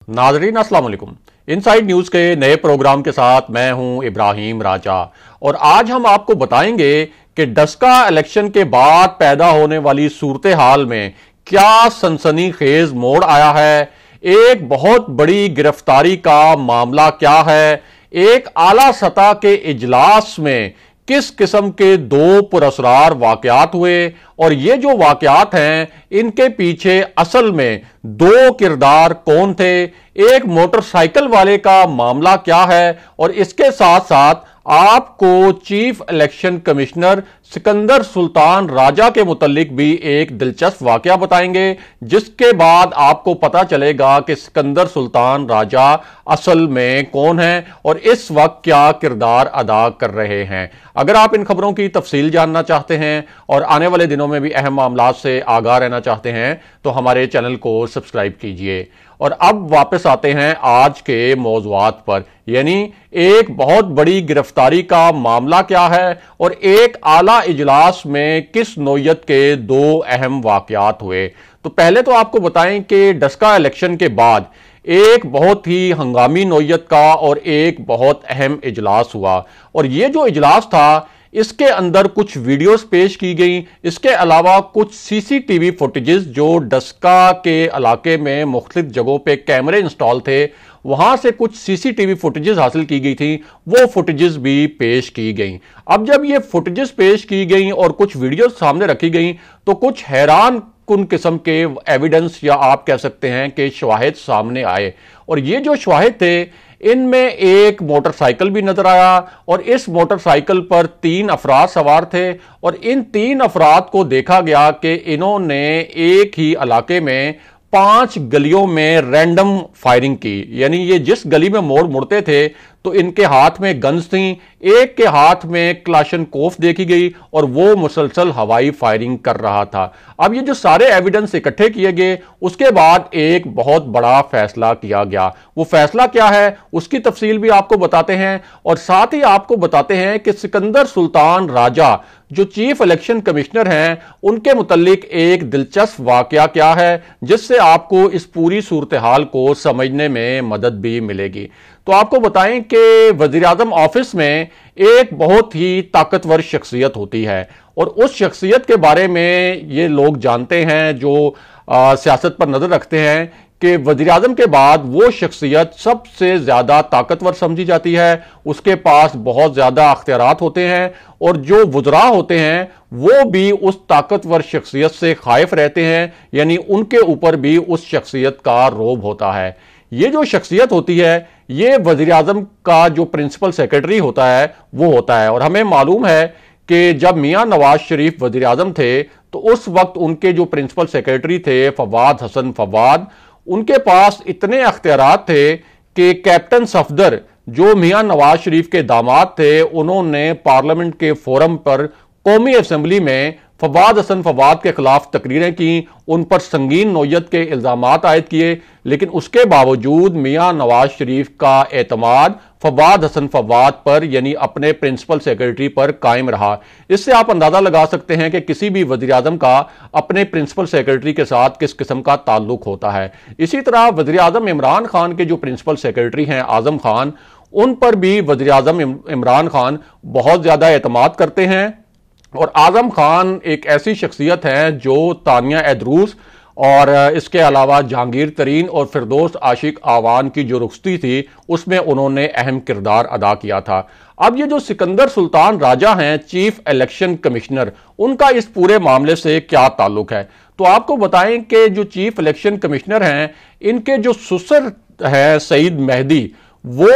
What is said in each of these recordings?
नाजरीन अस्सलाम वालेकुम। इनसाइड न्यूज के नए प्रोग्राम के साथ मैं हूं इब्राहिम राजा और आज हम आपको बताएंगे कि डस्का इलेक्शन के बाद पैदा होने वाली सूरत हाल में क्या सनसनीखेज मोड़ आया है, एक बहुत बड़ी गिरफ्तारी का मामला क्या है, एक आला सतह के इजलास में किस किस्म के दो पुरअसरार वाकयात हुए और ये जो वाकयात हैं इनके पीछे असल में दो किरदार कौन थे, एक मोटरसाइकिल वाले का मामला क्या है और इसके साथ साथ आपको chief election commissioner Sikandar Sultan Raja के मुतालिक भी एक दिलचस्प वाकया बताएंगे, जिसके बाद आपको पता चलेगा कि सिकंदर सुल्तान राजा असल में कौन है और इस वक्त क्या किरदार अदा कर रहे हैं। अगर आप इन खबरों की तफसील जानना चाहते हैं और आने वाले दिनों में भी अहम मामलात से आगाह रहना चाहते हैं तो हमारे चैनल को सब्सक्राइब कीजिए। और अब वापस आते हैं आज के मौज़ूआत पर, यानी एक बहुत बड़ी गिरफ्तारी का मामला क्या है और एक आला इजलास में किस नौयत के दो अहम वाकयात हुए। तो पहले तो आपको बताएं कि डस्का इलेक्शन के बाद एक बहुत ही हंगामी नौयत का और एक बहुत अहम इजलास हुआ और ये जो इजलास था इसके अंदर कुछ वीडियोस पेश की गई, इसके अलावा कुछ सीसीटीवी फुटेजेस जो डस्का के इलाके में मुख्तलिफ जगहों पे कैमरे इंस्टॉल थे वहां से कुछ सीसीटीवी फुटेजेस हासिल की गई थी, वो फुटेजेस भी पेश की गई। अब जब ये फुटेजेस पेश की गई और कुछ वीडियोस सामने रखी गई तो कुछ हैरान कुन किस्म के एविडेंस या आप कह सकते हैं कि शवाहिद सामने आए और ये जो शवाहिद थे इनमें एक मोटरसाइकिल भी नजर आया और इस मोटरसाइकिल पर 3 अफराद सवार थे और इन 3 अफराद को देखा गया कि इन्होंने एक ही इलाके में 5 गलियों में रैंडम फायरिंग की, यानी ये जिस गली में मोड़ मुड़ते थे तो इनके हाथ में गन्स थी, एक के हाथ में क्लाशनकोफ देखी गई और वो मुसलसल हवाई फायरिंग कर रहा था। अब ये जो सारे एविडेंस इकट्ठे किए गए उसके बाद एक बहुत बड़ा फैसला किया गया। वो फैसला क्या है उसकी तफसील भी आपको बताते हैं और साथ ही आपको बताते हैं कि सिकंदर सुल्तान राजा जो चीफ इलेक्शन कमिश्नर हैं उनके मुतालिक एक दिलचस्प वाकया क्या है जिससे आपको इस पूरी सूरत हाल को समझने में मदद भी मिलेगी। तो आपको बताएं कि वजीर आजम ऑफिस में एक बहुत ही ताकतवर शख्सियत होती है और उस शख्सियत के बारे में ये लोग जानते हैं जो सियासत पर नजर रखते हैं कि वजीर आजम के बाद वो शख्सियत सबसे ज्यादा ताकतवर समझी जाती है, उसके पास बहुत ज्यादा अख्तियारात होते हैं और जो वुज़रा होते हैं वो भी उस ताकतवर शख्सियत से खाइफ रहते हैं, यानी उनके ऊपर भी उस शख्सियत का रौब होता है। ये जो शख्सियत होती है ये वजीर आजम का जो प्रिंसिपल सेक्रेटरी होता है वो होता है और हमें मालूम है कि जब मियां नवाज शरीफ वजीर आजम थे तो उस वक्त उनके जो प्रिंसिपल सेक्रेटरी थे फवाद हसन फवाद, उनके पास इतने अख्तियारात थे कि कैप्टन सफदर जो मियां नवाज शरीफ के दामाद थे उन्होंने पार्लियामेंट के फोरम पर कौमी असेंबली में फवाद हसन फवाद के खिलाफ तकरीरें की, उन पर संगीन नौयत के इल्जामात आयद किए, लेकिन उसके बावजूद मियां नवाज शरीफ का एतमाद फवाद हसन फवाद पर यानी अपने प्रिंसिपल सेक्रेटरी पर कायम रहा। इससे आप अंदाजा लगा सकते हैं कि किसी भी वजीर आजम का अपने प्रिंसिपल सेक्रेटरी के साथ किस किस्म का ताल्लुक होता है। इसी तरह वजीर आजम इमरान खान के जो प्रिंसिपल सेक्रेटरी हैं आजम खान, उन पर भी वजीर आजम इमरान खान बहुत ज्यादा एतमाद करते हैं और आजम खान एक ऐसी शख्सियत है जो तानिया एदरूस और इसके अलावा जहांगीर तरीन और फिरदौस आशिक आवान की जो रुखसती थी उसमें उन्होंने अहम किरदार अदा किया था। अब ये जो सिकंदर सुल्तान राजा हैं चीफ इलेक्शन कमिश्नर, उनका इस पूरे मामले से क्या ताल्लुक है तो आपको बताएं कि जो चीफ इलेक्शन कमिश्नर हैं इनके जो ससुर हैं सईद मेहदी वो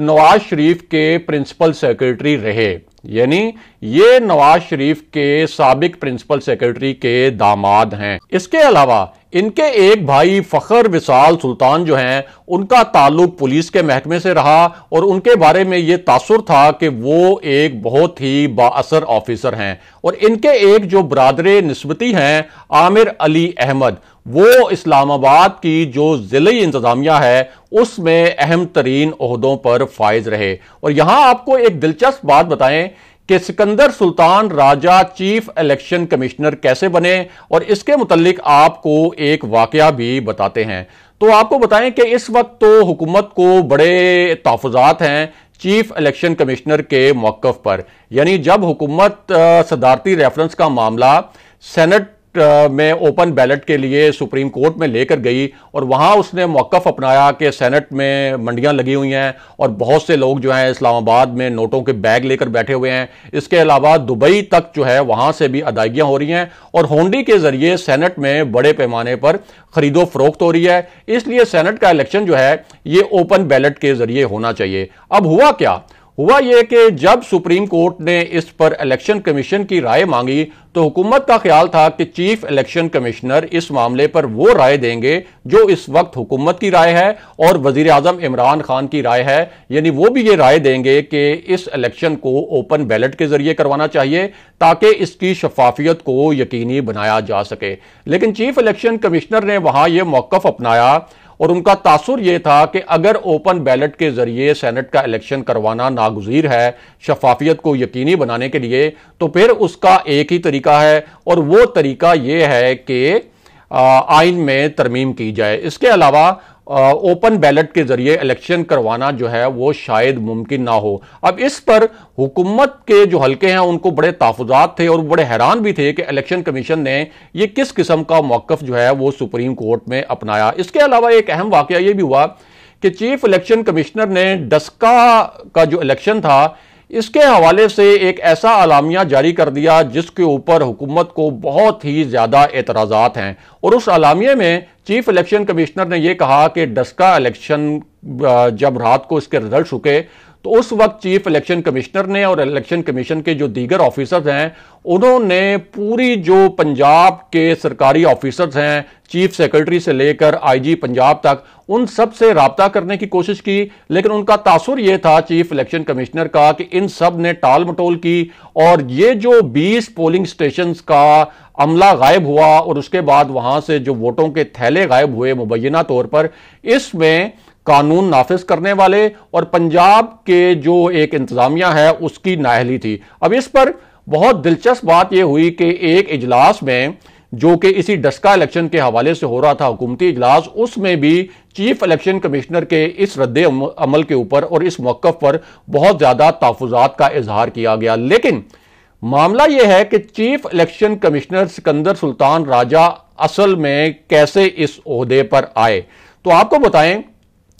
नवाज शरीफ के प्रिंसिपल सेक्रेटरी रहे, यानी ये नवाज शरीफ के साबिक प्रिंसिपल सेक्रेटरी के दामाद हैं। इसके अलावा इनके एक भाई फखर विसाल सुल्तान जो हैं उनका ताल्लुक पुलिस के महकमे से रहा और उनके बारे में यह तासुर था कि वो एक बहुत ही बाअसर ऑफिसर हैं और इनके एक जो बरादरे निस्बती हैं आमिर अली अहमद, वो इस्लामाबाद की जो जिले इंतजामिया है उसमें अहम तरीन ओहदों पर फाइज रहे। और यहां आपको एक दिलचस्प बात बताएं کہ Sikandar Sultan Raja chief election commissioner कैसे बने, और इसके मुतल्लिक आपको एक वाकया भी बताते हैं। तो आपको बताएं कि इस वक्त तो हुकूमत को बड़े तहफ़्फ़ुज़ात हैं चीफ इलेक्शन कमिश्नर के मौक़िफ़ पर। यानी जब हुकूमत सदारती रेफरेंस का मामला सेनेट में ओपन बैलेट के लिए सुप्रीम कोर्ट में लेकर गई और वहां उसने मौक़िफ़ अपनाया कि सेनेट में मंडियां लगी हुई हैं और बहुत से लोग जो हैं इस्लामाबाद में नोटों के बैग लेकर बैठे हुए हैं। इसके अलावा दुबई तक जो है वहां से भी अदायगियां हो रही हैं और होंडी के जरिए सेनेट में बड़े पैमाने पर खरीदो फरोख्त हो रही है। इसलिए सेनेट का इलेक्शन जो है ये ओपन बैलेट के जरिए होना चाहिए। अब हुआ क्या? हुआ यह कि जब सुप्रीम कोर्ट ने इस पर इलेक्शन कमीशन की राय मांगी तो हुकूमत का ख्याल था कि चीफ इलेक्शन कमिश्नर इस मामले पर वो राय देंगे जो इस वक्त हुकूमत की राय है और वजीर आजम इमरान खान की राय है। यानी वो भी ये राय देंगे कि इस इलेक्शन को ओपन बैलेट के जरिए करवाना चाहिए ताकि इसकी शफाफियत को यकीनी बनाया जा सके। लेकिन चीफ इलेक्शन कमिश्नर ने वहां यह मौक़िफ़ अपनाया और उनका तासुर यह था कि अगर ओपन बैलेट के जरिए सेनेट का इलेक्शन करवाना नागुज़ीर है शफाफियत को यकीनी बनाने के लिए, तो फिर उसका एक ही तरीका है और वो तरीका यह है कि आइन में तरमीम की जाए। इसके अलावा ओपन बैलेट के जरिए इलेक्शन करवाना जो है वो शायद मुमकिन ना हो। अब इस पर हुकूमत के जो हल्के हैं उनको बड़े तहफ़्फ़ुज़ात थे और बड़े हैरान भी थे कि इलेक्शन कमीशन ने ये किस किस्म का मौक़िफ़ जो है वो सुप्रीम कोर्ट में अपनाया। इसके अलावा एक अहम वाक़या ये भी हुआ कि चीफ इलेक्शन कमिश्नर ने डस्का का जो इलेक्शन था इसके हवाले से एक ऐसा अलामिया जारी कर दिया जिसके ऊपर हुकूमत को बहुत ही ज्यादा एतराज़ात हैं। और उस अलामिया में चीफ इलेक्शन कमिश्नर ने यह कहा कि डस्का इलेक्शन जब रात को इसके रिजल्ट रुके तो उस वक्त चीफ इलेक्शन कमिश्नर ने और इलेक्शन कमीशन के जो दीगर ऑफिसर्स हैं उन्होंने पूरी जो पंजाब के सरकारी ऑफिसर्स हैं चीफ सेक्रेटरी से लेकर आईजी पंजाब तक उन सब से राब्ता करने की कोशिश की। लेकिन उनका तासुर यह था चीफ इलेक्शन कमिश्नर का कि इन सब ने टाल मटोल की और ये जो 20 पोलिंग स्टेशंस का अमला गायब हुआ और उसके बाद वहां से जो वोटों के थैले गायब हुए मुबैना तौर पर, इसमें कानून नाफिज करने वाले और पंजाब के जो एक इंतजामिया है उसकी नाअहली थी। अब इस पर बहुत दिलचस्प बात यह हुई कि एक इजलास में जो कि इसी डस्का इलेक्शन के हवाले से हो रहा था हुकूमती इजलास, उसमें भी चीफ इलेक्शन कमिश्नर के इस रद्दे अमल के ऊपर और इस मौक़िफ़ पर बहुत ज्यादा तहफ़्फ़ुज़ात का इजहार किया गया। लेकिन मामला यह है कि chief election commissioner Sikandar Sultan Raja असल में कैसे इस ओहदे पर आए। तो आपको बताएं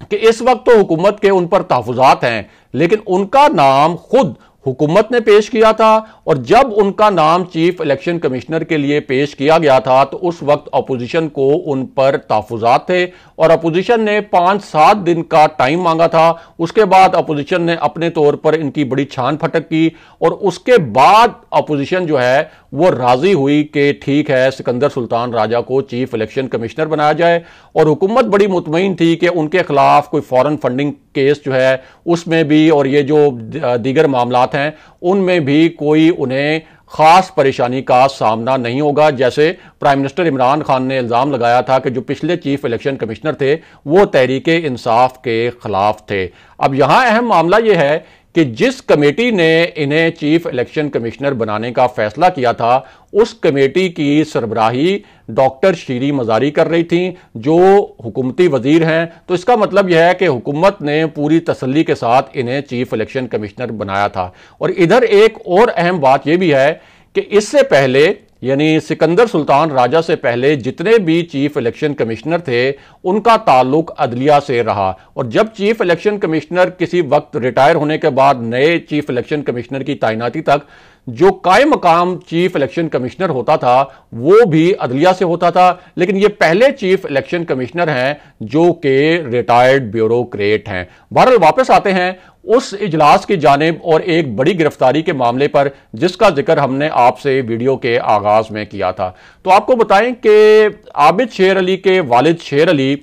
कि इस वक्त तो हुकूमत के उन पर तहफ़्फ़ुज़ात हैं लेकिन उनका नाम खुद हुकूमत ने पेश किया था और जब उनका नाम चीफ इलेक्शन कमिश्नर के लिए पेश किया गया था तो उस वक्त अपोजिशन को उन पर तहफ़्फ़ुज़ात थे और अपोजिशन ने 5-7 दिन का टाइम मांगा था। उसके बाद अपोजिशन ने अपने तौर पर इनकी बड़ी छान फटक की और उसके बाद अपोजिशन जो है वो राजी हुई कि ठीक है सिकंदर सुल्तान राजा को चीफ इलेक्शन कमिश्नर बनाया जाए। और हुकूमत बड़ी मुतमईन थी कि उनके खिलाफ कोई फॉरेन फंडिंग केस जो है उसमें भी और ये जो दीगर मामलात हैं उनमें भी कोई उन्हें खास परेशानी का सामना नहीं होगा। जैसे प्राइम मिनिस्टर इमरान खान ने इल्जाम लगाया था कि जो पिछले चीफ इलेक्शन कमिश्नर थे वो तहरीके इंसाफ के खिलाफ थे। अब यहां अहम मामला यह है कि जिस कमेटी ने इन्हें चीफ इलेक्शन कमिश्नर बनाने का फैसला किया था उस कमेटी की सरबराही डॉक्टर शीरी मजारी कर रही थी जो हुकूमती वजीर हैं। तो इसका मतलब यह है कि हुकूमत ने पूरी तसल्ली के साथ इन्हें चीफ इलेक्शन कमिश्नर बनाया था। और इधर एक और अहम बात यह भी है कि इससे पहले यानी सिकंदर सुल्तान राजा से पहले जितने भी चीफ इलेक्शन कमिश्नर थे उनका ताल्लुक अदलिया से रहा और जब चीफ इलेक्शन कमिश्नर किसी वक्त रिटायर होने के बाद नए चीफ इलेक्शन कमिश्नर की तैनाती तक जो कायम मकाम चीफ इलेक्शन कमिश्नर होता था वो भी अदलिया से होता था। लेकिन ये पहले चीफ इलेक्शन कमिश्नर हैं जो कि रिटायर्ड ब्यूरोक्रेट हैं। बहरहाल वापस आते हैं उस इजलास की जानिब और एक बड़ी गिरफ्तारी के मामले पर जिसका जिक्र हमने आपसे वीडियो के आगाज में किया था। तो आपको बताएं कि आबिद शेर अली के वालिद शेर अली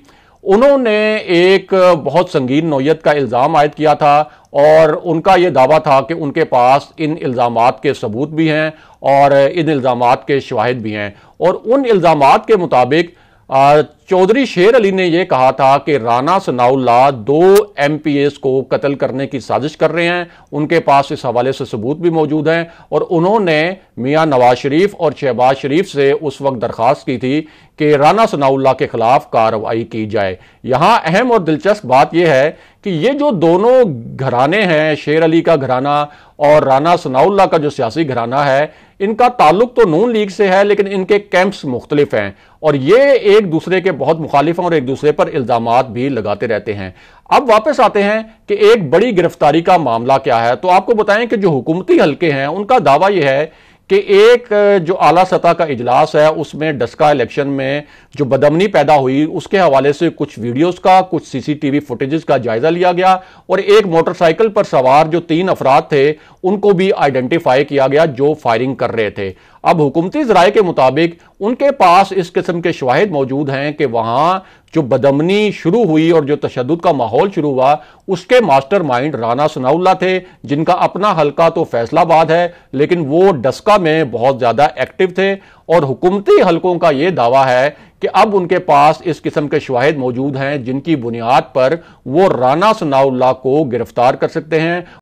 उन्होंने एक बहुत संगीन नौयत का इल्ज़ाम आयद किया था और उनका यह दावा था कि उनके पास इन इल्ज़ामात के सबूत भी हैं और इन इल्ज़ामात के शवाहिद भी हैं। और उन इल्ज़ामात के मुताबिक चौधरी शेर अली ने यह कहा था कि राना सनाउल्लाह 2 MPs को कत्ल करने की साजिश कर रहे हैं। उनके पास इस हवाले से सबूत भी मौजूद हैं और उन्होंने मियां नवाज शरीफ और शहबाज शरीफ से उस वक्त दरखास्त की थी कि राना सनाउल्लाह के खिलाफ कार्रवाई की जाए। यहां अहम और दिलचस्प बात यह है कि ये जो दोनों घराने हैं, शेर अली का घराना और राना सनाउल्लाह का जो सियासी घराना है, इनका ताल्लुक तो नून लीग से है, लेकिन इनके कैंप्स मुख्तलिफ हैं और ये एक दूसरे के बहुत मुखालिफ हैं और एक दूसरे पर इल्जामात भी लगाते रहते हैं। अब वापस आते हैं कि एक बड़ी गिरफ्तारी का मामला क्या है। तो आपको बताएं कि जो हुकूमती हल्के हैं उनका दावा यह है कि एक जो आला सतह का इजलास है उसमें डस्का इलेक्शन में जो बदअमनी पैदा हुई उसके हवाले से कुछ वीडियोस का, कुछ CCTV फुटेजेस का जायजा लिया गया और एक मोटरसाइकिल पर सवार जो 3 अफराद थे उनको भी आइडेंटिफाई किया गया जो फायरिंग कर रहे थे। अब हुकूमती ज़राए के मुताबिक उनके पास इस किस्म के शवाहिद मौजूद हैं कि वहां जो बदअमनी शुरू हुई और जो तशद्दुद का माहौल शुरू हुआ उसके मास्टरमाइंड राना सनाउल्लाह थे, जिनका अपना हल्का तो फैसलाबाद है लेकिन वो डस्का में बहुत ज्यादा एक्टिव थे। और हुकूमती हलकों का यह दावा है कि अब उनके पास इस किस्म के शवाहिद मौजूद हैं जिनकी बुनियाद पर वो राना सनाउल्लाह को गिरफ्तार कर सकते हैं